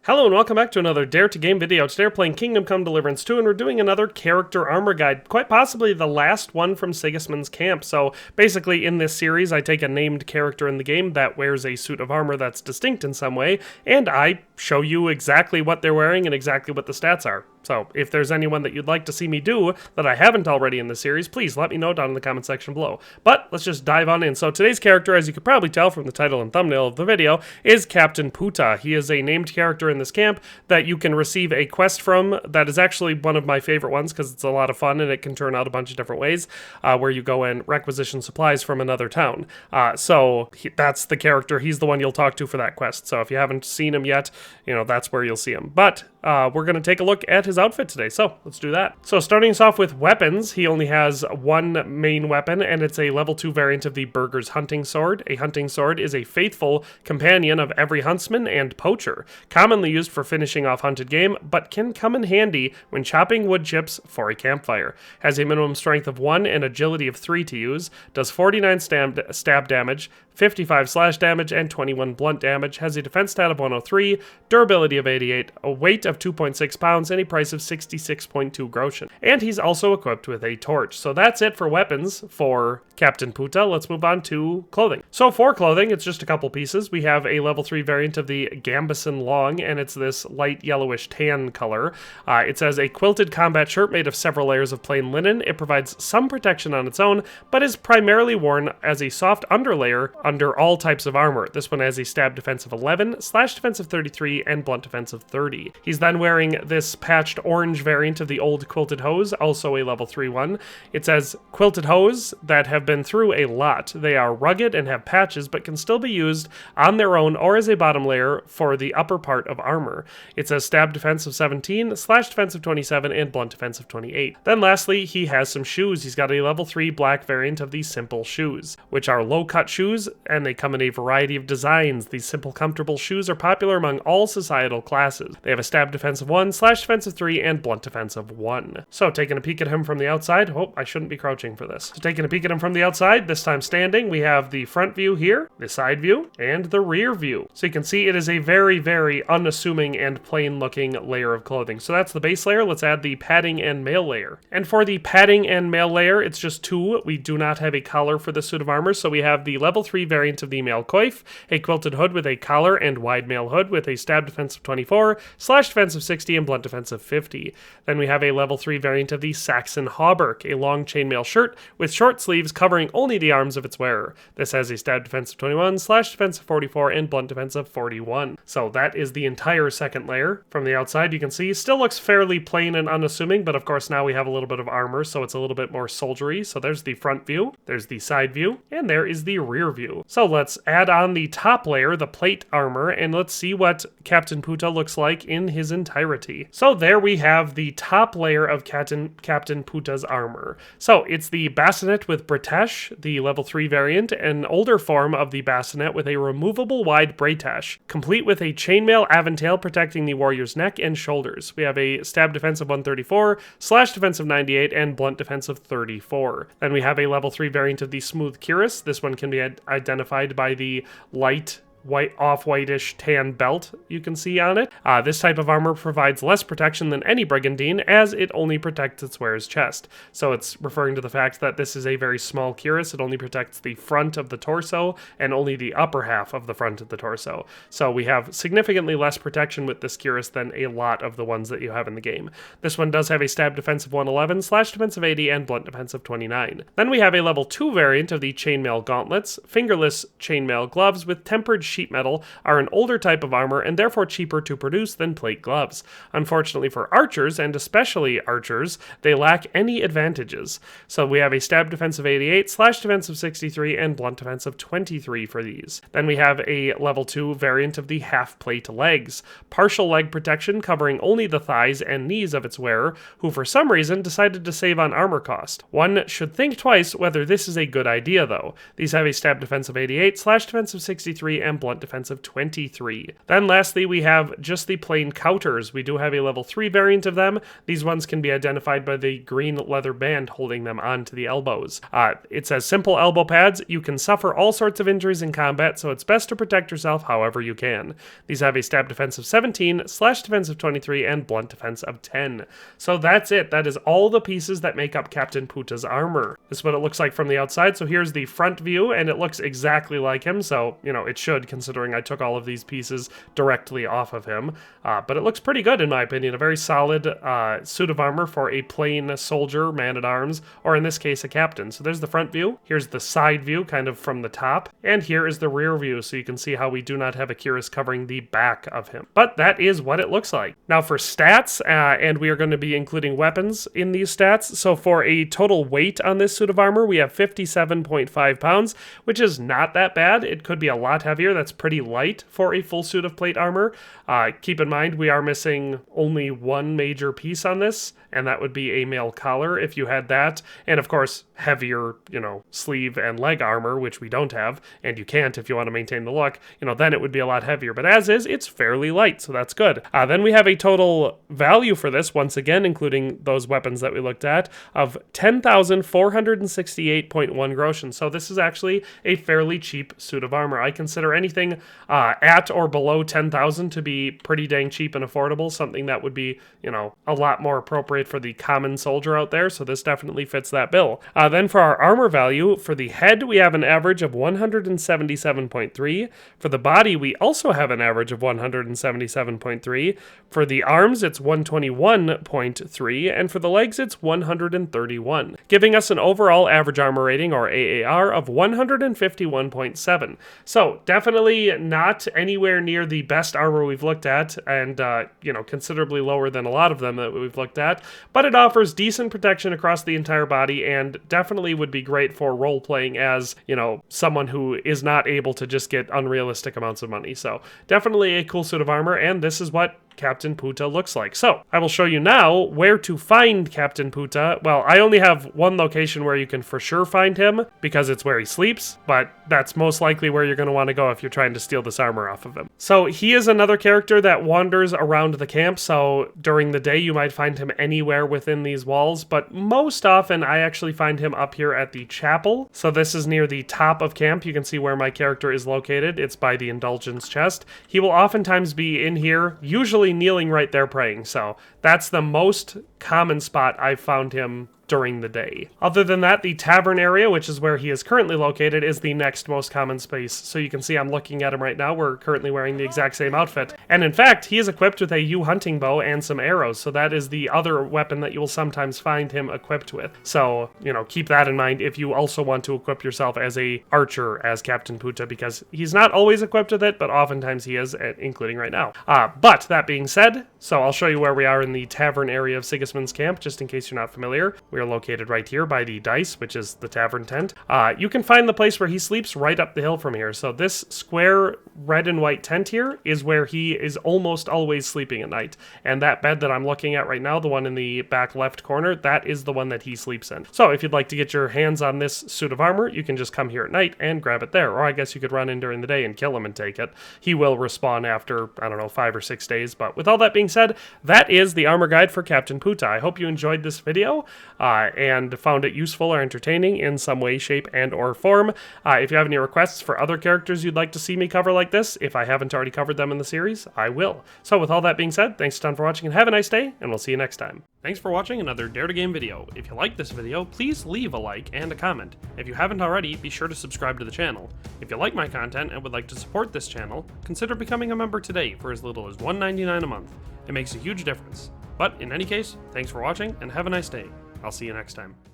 Hello and welcome back to another Dare to Game video. Today we're playing Kingdom Come Deliverance 2 and we're doing another character armor guide, quite possibly the last one from Sigismund's camp. So basically in this series I take a named character in the game that wears a suit of armor that's distinct in some way, and I show you exactly what they're wearing and exactly what the stats are. So if there's anyone that you'd like to see me do that I haven't already in the series, please let me know down in the comment section below. But let's just dive on in. So today's character, as you could probably tell from the title and thumbnail of the video, is Captain Puta. He is a named character in this camp that you can receive a quest from that is actually one of my favorite ones because it's a lot of fun and it can turn out a bunch of different ways, where you go and requisition supplies from another town. That's the character. He's the one you'll talk to for that quest. So if you haven't seen him yet, that's where you'll see him. But we're going to take a look at his outfit today, so let's do that. So starting us off with weapons, he only has one main weapon, and it's a level 2 variant of the Burger's hunting sword. A hunting sword is a faithful companion of every huntsman and poacher, commonly used for finishing off hunted game, but can come in handy when chopping wood chips for a campfire. Has a minimum strength of 1 and agility of 3 to use, does 49 stab damage, 55 slash damage, and 21 blunt damage, has a defense stat of 103, durability of 88, a weight of 2.6 pounds, and a price of 66.2 groschen. And he's also equipped with a torch. So that's it for weapons for Captain Puta. Let's move on to clothing. So for clothing, it's just a couple pieces. We have a level 3 variant of the Gambison Long, and it's this light yellowish tan color. It says a quilted combat shirt made of several layers of plain linen. It provides some protection on its own, but is primarily worn as a soft underlayer under all types of armor. This one has a stab defense of 11, slash defense of 33, and blunt defense of 30. He's then wearing this patched orange variant of the old quilted hose, also a level 3 one. It says quilted hose that have been through a lot. They are rugged and have patches, but can still be used on their own or as a bottom layer for the upper part of armor. It says stab defense of 17, slash defense of 27, and blunt defense of 28. Then lastly, he has some shoes. He's got a level 3 black variant of the simple shoes, which are low-cut shoes, and they come in a variety of designs. These simple, comfortable shoes are popular among all societal classes. They have a stab defense of 1, slash defense of 3, and blunt defense of 1. So taking a peek at him from the outside, I shouldn't be crouching for this. So taking a peek at him from the outside, this time standing, we have the front view here, the side view, and the rear view. So you can see it is a very, very unassuming and plain looking layer of clothing. So that's the base layer. Let's add the padding and mail layer. And for the padding and mail layer, it's just 2. We do not have a collar for the suit of armor, so we have the level 3 variant of the mail coif, a quilted hood with a collar and wide mail hood with a stab defense of 24, slash defense of 60, and blunt defense of 50. Then we have a level 3 variant of the Saxon hauberk, a long chainmail shirt with short sleeves covering only the arms of its wearer. This has a stab defense of 21, slash defense of 44, and blunt defense of 41. So that is the entire second layer. From the outside, you can see still looks fairly plain and unassuming, but of course now we have a little bit of armor, so it's a little bit more soldiery. So there's the front view, there's the side view, and there is the rear view. So let's add on the top layer, the plate armor, and let's see what Captain Puta looks like in his entirety. So there we have the top layer of Captain Puta's armor. So it's the bassinet with bretèche, the level 3 variant, an older form of the bassinet with a removable wide bretèche, complete with a chainmail aventail protecting the warrior's neck and shoulders. We have a stab defense of 134, slash defense of 98, and blunt defense of 34. Then we have a level 3 variant of the smooth cuirass. This one can be identified by the light off-whitish tan belt you can see on it. This type of armor provides less protection than any brigandine, as it only protects its wearer's chest. So it's referring to the fact that this is a very small cuirass. It only protects the front of the torso and only the upper half of the front of the torso. So we have significantly less protection with this cuirass than a lot of the ones that you have in the game. This one does have a stab defense of 111, slash defense of 80, and blunt defense of 29. Then we have a level 2 variant of the chainmail gauntlets. Fingerless chainmail gloves with tempered sheet metal are an older type of armor and therefore cheaper to produce than plate gloves. Unfortunately for archers, and especially archers, they lack any advantages. So we have a stab defense of 88, slash defense of 63, and blunt defense of 23 for these. Then we have a level 2 variant of the half plate legs. Partial leg protection covering only the thighs and knees of its wearer, who for some reason decided to save on armor cost. One should think twice whether this is a good idea though. These have a stab defense of 88, slash defense of 63, and blunt defense of 23. Then lastly, we have just the plain couters. We do have a level 3 variant of them. These ones can be identified by the green leather band holding them onto the elbows. It says simple elbow pads. You can suffer all sorts of injuries in combat, so it's best to protect yourself however you can. These have a stab defense of 17, slash defense of 23, and blunt defense of 10. So that's it. That is all the pieces that make up Captain Puta's armor. This is what it looks like from the outside. So here's the front view, and it looks exactly like him. So, you know, it should, considering I took all of these pieces directly off of him. But it looks pretty good in my opinion. A very solid suit of armor for a plain soldier, man-at-arms, or in this case, a captain. So there's the front view. Here's the side view, kind of from the top. And here is the rear view, so you can see how we do not have a cuirass covering the back of him. But that is what it looks like. Now for stats, and we are going to be including weapons in these stats. So for a total weight on this suit of armor, we have 57.5 pounds, which is not that bad. It could be a lot heavier. That's pretty light for a full suit of plate armor. Keep in mind, we are missing only one major piece on this, and that would be a mail collar if you had that. And of course, heavier, you know, sleeve and leg armor, which we don't have, and you can't if you want to maintain the look, you know, then it would be a lot heavier. But as is, it's fairly light, so that's good. Then we have a total value for this, once again, including those weapons that we looked at, of 10,468.1 groschen. So this is actually a fairly cheap suit of armor. I consider anything at or below 10,000 to be pretty dang cheap and affordable, something that would be, you know, a lot more appropriate for the common soldier out there, so this definitely fits that bill. Then for our armor value, for the head, we have an average of 177.3. For the body, we also have an average of 177.3. For the arms, it's 121.3, and for the legs, it's 131, giving us an overall average armor rating, or AAR, of 151.7. So definitely not anywhere near the best armor we've looked at, and you know, considerably lower than a lot of them that we've looked at, but it offers decent protection across the entire body, and definitely would be great for role-playing as, you know, someone who is not able to just get unrealistic amounts of money. So definitely a cool suit of armor, and this is what Captain Puta looks like. So I will show you now where to find Captain Puta. Well, I only have one location where you can for sure find him, because it's where he sleeps, but that's most likely where you're going to want to go if you're trying to steal this armor off of him. So he is another character that wanders around the camp, so during the day you might find him anywhere within these walls, but most often I actually find him up here at the chapel. So this is near the top of camp. You can see where my character is located. It's by the indulgence chest. He will oftentimes be in here, usually kneeling right there praying, so that's the most common spot I've found him during the day. Other than that, the tavern area, which is where he is currently located, is the next most common space. So you can see I'm looking at him right now. We're currently wearing the exact same outfit. And in fact, he is equipped with a yew hunting bow and some arrows. So that is the other weapon that you will sometimes find him equipped with. So, you know, keep that in mind if you also want to equip yourself as a archer as Captain Puta, because he's not always equipped with it, but oftentimes he is, including right now. But that being said, so I'll show you where we are in the tavern area of Sigismund's camp, just in case you're not familiar. We are located right here by the dice, which is the tavern tent. You can find the place where he sleeps right up the hill from here. So this square red and white tent here is where he is almost always sleeping at night. And that bed that I'm looking at right now, the one in the back left corner, that is the one that he sleeps in. So if you'd like to get your hands on this suit of armor, you can just come here at night and grab it there. Or I guess you could run in during the day and kill him and take it. He will respawn after, I don't know, 5 or 6 days. But with all that being said, that is the armor guide for Captain Puta. I hope you enjoyed this video and found it useful or entertaining in some way, shape, and or form. If you have any requests for other characters you'd like to see me cover like this, if I haven't already covered them in the series, I will. So with all that being said, thanks a ton for watching and have a nice day, and we'll see you next time. Thanks for watching another Dare to Game video. If you liked this video, please leave a like and a comment. If you haven't already, be sure to subscribe to the channel. If you like my content and would like to support this channel, consider becoming a member today for as little as $1.99 a month. It makes a huge difference. But in any case, thanks for watching and have a nice day. I'll see you next time.